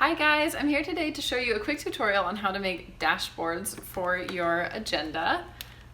Hi guys, I'm here today to show you a quick tutorial on how to make dashboards for your agenda.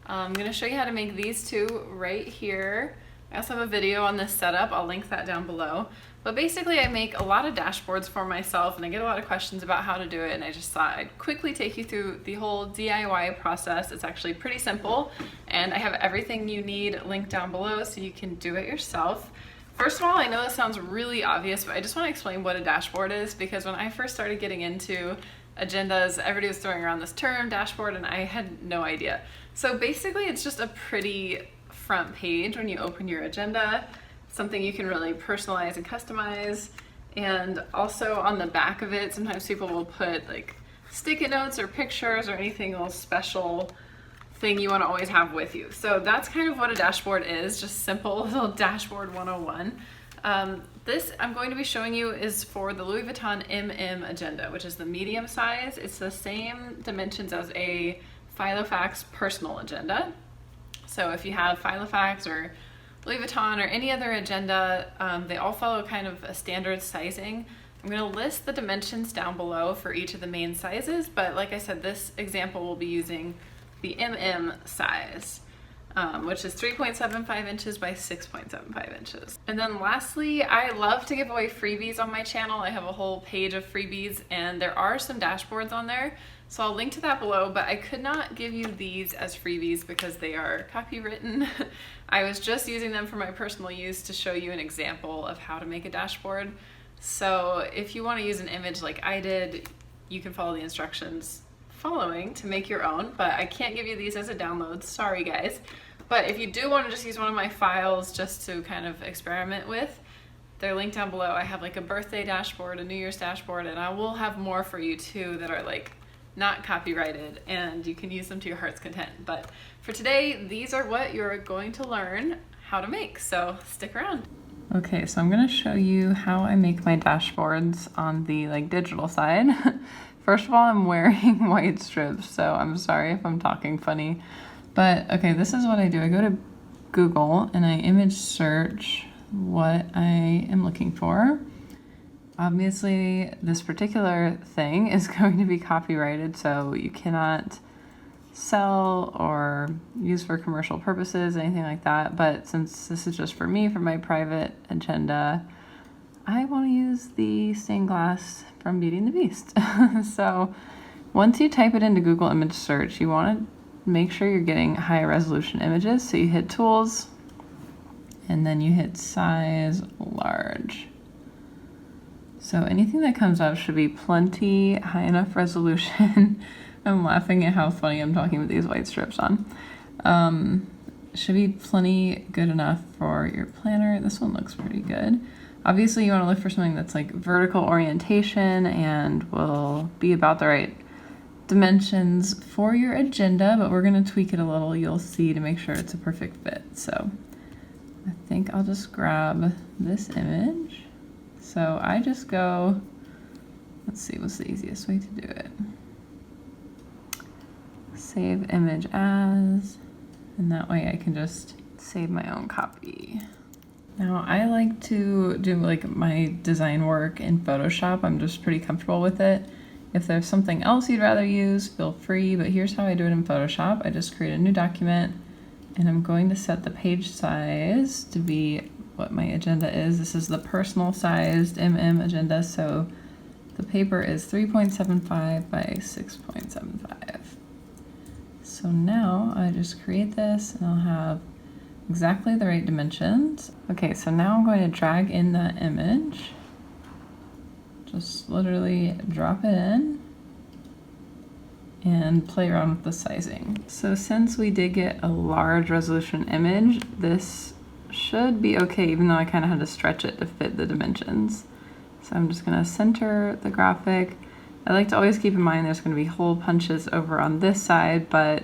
I'm going to show you how to make these two right here. I also have a video on this setup, I'll link that down below. But basically I make a lot of dashboards for myself and I get a lot of questions about how to do it, and I just thought I'd quickly take you through the whole DIY process. It's actually pretty simple and I have everything you need linked down below so you can do it yourself. First of all, I know this sounds really obvious, but I just want to explain what a dashboard is, because when I first started getting into agendas, everybody was throwing around this term, dashboard, and I had no idea. So basically, it's just a pretty front page when you open your agenda, something you can really personalize and customize. And also on the back of it, sometimes people will put like sticky notes or pictures or anything a little special thing you want to always have with you. So that's kind of what a dashboard is, just simple little dashboard 101. This I'm going to be showing you is for the Louis Vuitton MM agenda, which is the medium size. It's the same dimensions as a FILOFAX personal agenda. So if you have FILOFAX or Louis Vuitton or any other agenda, they all follow kind of a standard sizing. I'm going to list the dimensions down below for each of the main sizes, but like I said, this example will be using the MM size, which is 3.75 inches by 6.75 inches. And then lastly, I love to give away freebies on my channel. I have a whole page of freebies and there are some dashboards on there. So I'll link to that below, but I could not give you these as freebies because they are copywritten. I was just using them for my personal use to show you an example of how to make a dashboard. So if you want to use an image like I did, you can follow the instructions following to make your own, but I can't give you these as a download, sorry guys. But if you do want to just use one of my files just to kind of experiment with, they're linked down below. I have like a birthday dashboard, a New Year's dashboard, and I will have more for you too that are like not copyrighted and you can use them to your heart's content. But for today, these are what you're going to learn how to make, so stick around. Okay, so I'm going to show you how I make my dashboards on the like digital side. First of all, I'm wearing white strips, so I'm sorry if I'm talking funny. But okay, this is what I do. I go to Google and I image search what I am looking for. Obviously, this particular thing is going to be copyrighted, so you cannot sell or use for commercial purposes, anything like that. But since this is just for me, for my private agenda, I want to use the stained glass from Beauty and the Beast. So once you type it into Google image search, you want to make sure you're getting high resolution images. So you hit tools and then you hit size large. So anything that comes up should be plenty high enough resolution. I'm laughing at how funny I'm talking with these white strips on. Should be plenty good enough for your planner. This one looks pretty good. Obviously you want to look for something that's like vertical orientation and will be about the right dimensions for your agenda, but we're going to tweak it a little, you'll see, to make sure it's a perfect fit. So I think I'll just grab this image. So I just go, let's see, what's the easiest way to do it? Save image as, and that way I can just save my own copy. Now I like to do like my design work in Photoshop. I'm just pretty comfortable with it. If there's something else you'd rather use, feel free, but here's how I do it in Photoshop. I just create a new document and I'm going to set the page size to be what my agenda is. This is the personal sized MM agenda, so the paper is 3.75 by 6.75. So now I just create this and I'll have exactly the right dimensions. Okay, so now I'm going to drag in that image. Just literally drop it in and play around with the sizing. So since we did get a large resolution image, this should be okay, even though I kind of had to stretch it to fit the dimensions. So I'm just gonna center the graphic. I like to always keep in mind there's gonna be hole punches over on this side, but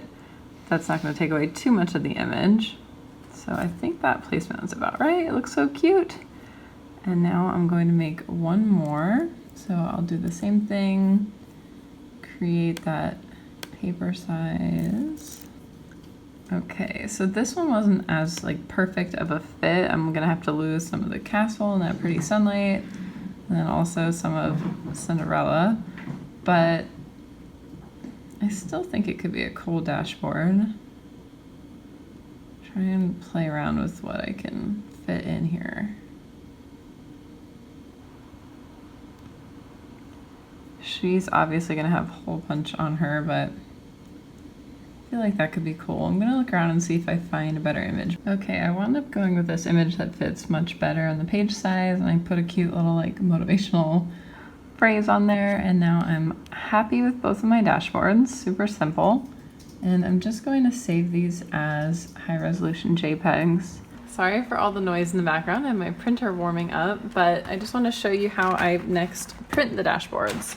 that's not gonna take away too much of the image. So I think that placement is about right. It looks so cute. And now I'm going to make one more. So I'll do the same thing, create that paper size. Okay, so this one wasn't as like perfect of a fit. I'm gonna have to lose some of the castle and that pretty sunlight. and then also some of Cinderella, but I still think it could be a cool dashboard. Try and play around with what I can fit in here. She's obviously gonna have hole punch on her, but I feel like that could be cool. I'm gonna look around and see if I find a better image. Okay, I wound up going with this image that fits much better on the page size, and I put a cute little like motivational phrase on there, and now I'm happy with both of my dashboards. Super simple. And I'm just going to save these as high resolution JPEGs. Sorry for all the noise in the background. I have my printer warming up, but I just want to show you how I next print the dashboards.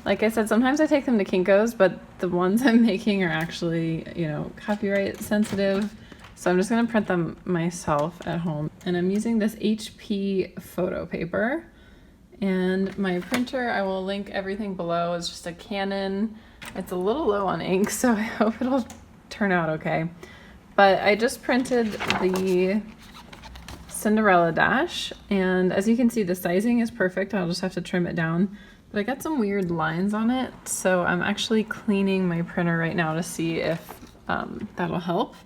Like I said, sometimes I take them to Kinko's, but the ones I'm making are actually, you know, copyright sensitive. So I'm just gonna print them myself at home. And I'm using this HP photo paper. And my printer, I will link everything below, is just a Canon. It's a little low on ink, so I hope it'll turn out okay. But I just printed the Cinderella dash, and as you can see, the sizing is perfect. I'll just have to trim it down. But I got some weird lines on it, so I'm actually cleaning my printer right now to see if that'll help.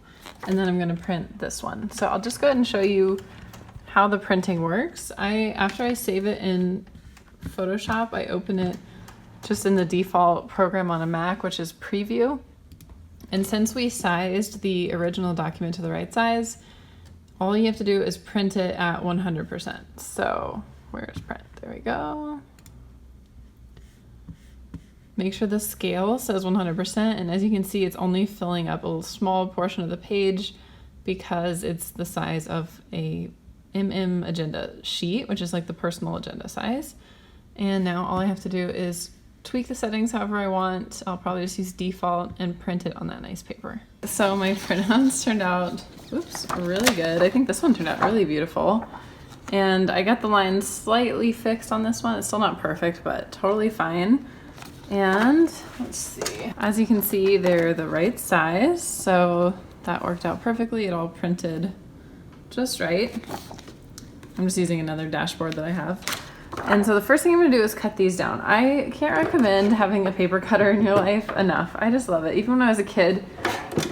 And then I'm gonna print this one. So I'll just go ahead and show you how the printing works. After I save it in Photoshop, I open it just in the default program on a Mac, which is Preview. And since we sized the original document to the right size, all you have to do is print it at 100%. So where's print? There we go. Make sure the scale says 100%, and as you can see, it's only filling up a small portion of the page because it's the size of a agenda sheet, which is like the personal agenda size. And now all I have to do is tweak the settings however I want. I'll probably just use default and print it on that nice paper. So my print-ons turned out, really good. I think this one turned out really beautiful. And I got the lines slightly fixed on this one. It's still not perfect, but totally fine. And let's see, as you can see, they're the right size. So that worked out perfectly. It all printed just right. I'm just using another dashboard that I have. And so the first thing I'm gonna do is cut these down. I can't recommend having a paper cutter in your life enough. I just love it. Even when I was a kid,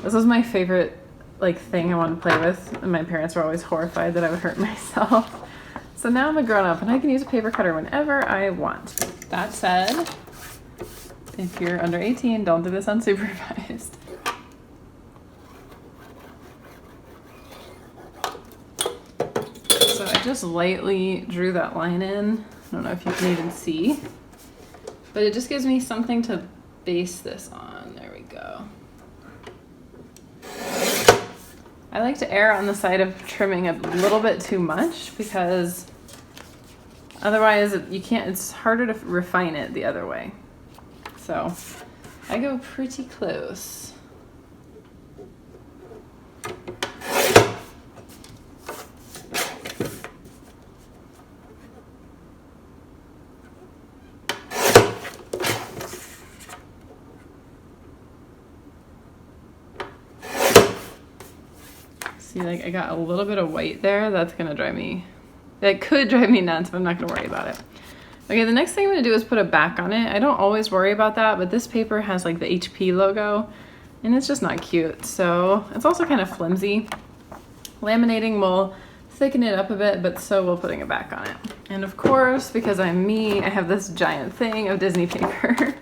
this was my favorite like thing I wanted to play with. And my parents were always horrified that I would hurt myself. So now I'm a grown up and I can use a paper cutter whenever I want. That said, if you're under 18, don't do this unsupervised. So I just lightly drew that line in. I don't know if you can even see, but it just gives me something to base this on. There we go. I like to err on the side of trimming a little bit too much because otherwise you can't, it's harder to refine it the other way. So I go pretty close. See, like I got a little bit of white there. That's gonna drive me, that could drive me nuts, but I'm not gonna worry about it. Okay, the next thing I'm gonna do is put a back on it. I don't always worry about that, but this paper has like the HP logo and it's just not cute. So it's also kind of flimsy. Laminating will thicken it up a bit, but so will putting a back on it. And of course, because I'm me, I have this giant thing of Disney paper.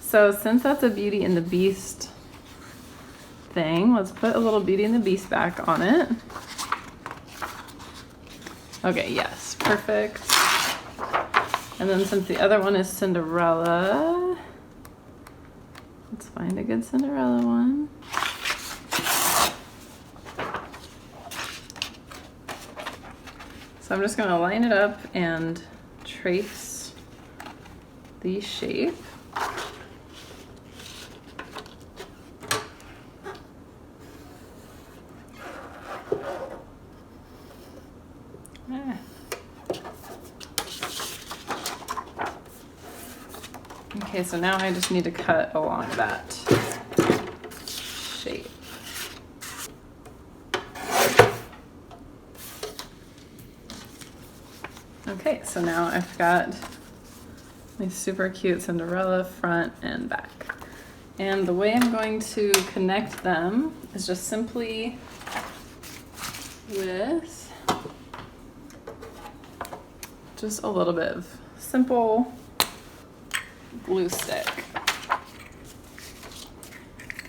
So since that's a Beauty and the Beast thing, let's put a little Beauty and the Beast back on it. Okay, yes, perfect. And then since the other one is Cinderella, let's find a good Cinderella one. So I'm just gonna line it up and trace the shape. Okay, so now I just need to cut along that shape. Okay, so So now I've got my super cute Cinderella front and back. And the way I'm going to connect them is just simply with just a little bit of simple glue stick.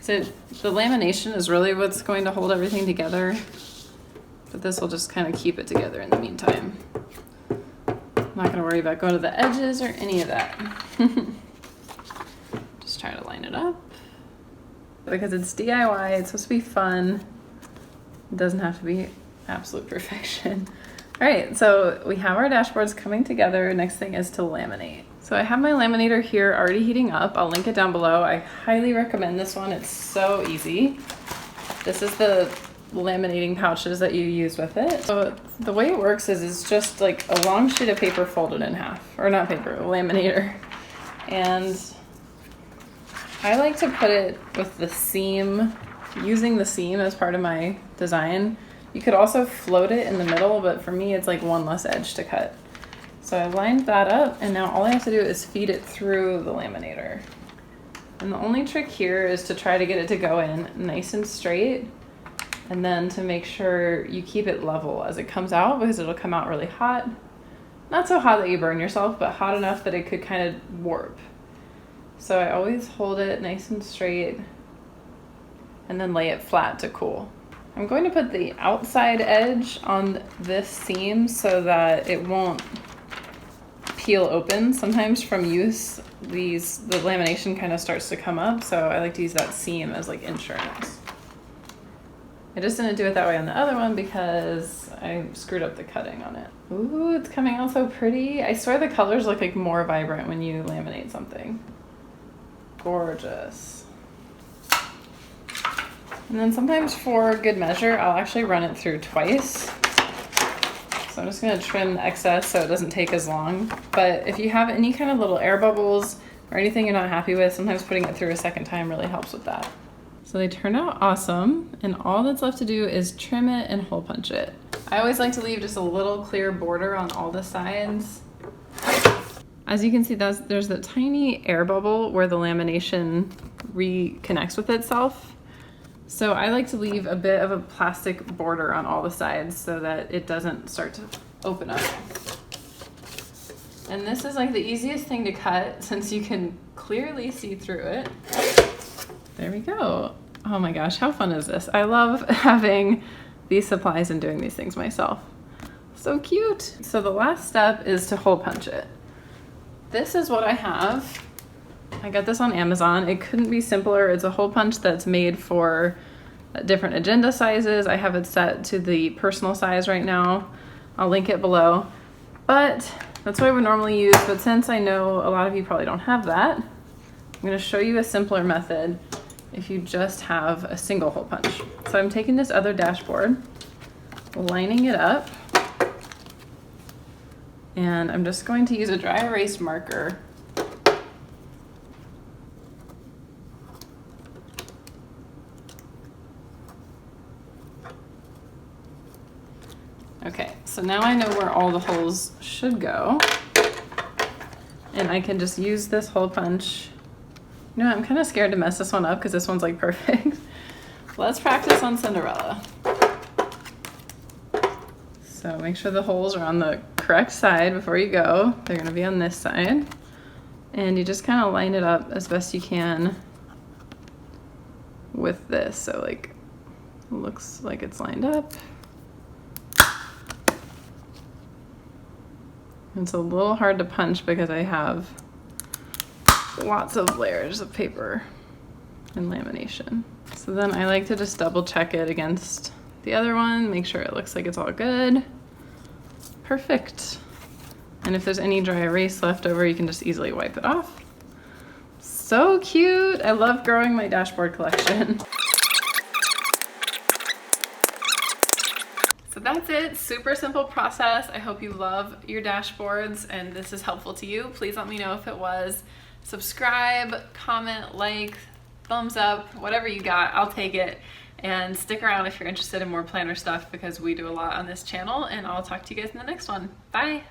So the lamination is really what's going to hold everything together, but this will just kind of keep it together in the meantime. I'm not going to worry about going to the edges or any of that. Just try to line it up. Because it's DIY, it's supposed to be fun. It doesn't have to be absolute perfection. All right, so we have our dashboards coming together. Next thing is to laminate. So I have my laminator here already heating up. I'll link it down below. I highly recommend this one. It's so easy. This is the laminating pouches that you use with it. So the way it works is it's just like a long sheet of paper folded in half, or not paper, a laminator. And I like to put it with the seam, using the seam as part of my design. You could also float it in the middle, but for me, it's like one less edge to cut. So I lined that up, and now all I have to do is feed it through the laminator. And the only trick here is to try to get it to go in nice and straight, and then to make sure you keep it level as it comes out, because it'll come out really hot. Not so hot that you burn yourself, but hot enough that it could kind of warp. So I always hold it nice and straight and then lay it flat to cool. I'm going to put the outside edge on this seam so that it won't peel open. Sometimes from use, the lamination kind of starts to come up, so I like to use that seam as like insurance. I just didn't do it that way on the other one because I screwed up the cutting on it. Ooh, it's coming out so pretty. I swear the colors look like more vibrant when you laminate something. Gorgeous. And then sometimes for good measure, I'll actually run it through twice. So I'm just gonna trim the excess so it doesn't take as long. But if you have any kind of little air bubbles or anything you're not happy with, sometimes putting it through a second time really helps with that. So they turned out awesome, and all that's left to do is trim it and hole punch it. I always like to leave just a little clear border on all the sides. As you can see, there's the tiny air bubble where the lamination reconnects with itself. So I like to leave a bit of a plastic border on all the sides so that it doesn't start to open up. And this is like the easiest thing to cut since you can clearly see through it. There we go. Oh my gosh, how fun is this? I love having these supplies and doing these things myself. So cute. So the last step is to hole punch it. This is what I have. I got this on Amazon. It couldn't be simpler. It's a hole punch that's made for different agenda sizes. I have it set to the personal size right now. I'll link it below. But that's what I would normally use. But since I know a lot of you probably don't have that, I'm going to show you a simpler method if you just have a single hole punch. So I'm taking this other dashboard, lining it up, and I'm just going to use a dry erase marker Okay, so now I know where all the holes should go, and I can just use this hole punch. You know, I'm kind of scared to mess this one up because this one's like perfect. Let's practice on Cinderella. So make sure the holes are on the correct side before you go. They're gonna be on this side. And you just kind of line it up as best you can with this. So like, it looks like it's lined up. It's a little hard to punch because I have lots of layers of paper and lamination. So then I like to just double check it against the other one, make sure it looks like it's all good. Perfect. And if there's any dry erase left over, you can just easily wipe it off. So cute. I love growing my dashboard collection. So that's it, super simple process. I hope you love your dashboards and this is helpful to you. Please let me know if it was. Subscribe, comment, like, thumbs up, whatever you got, I'll take it. And stick around if you're interested in more planner stuff because we do a lot on this channel, and I'll talk to you guys in the next one. Bye.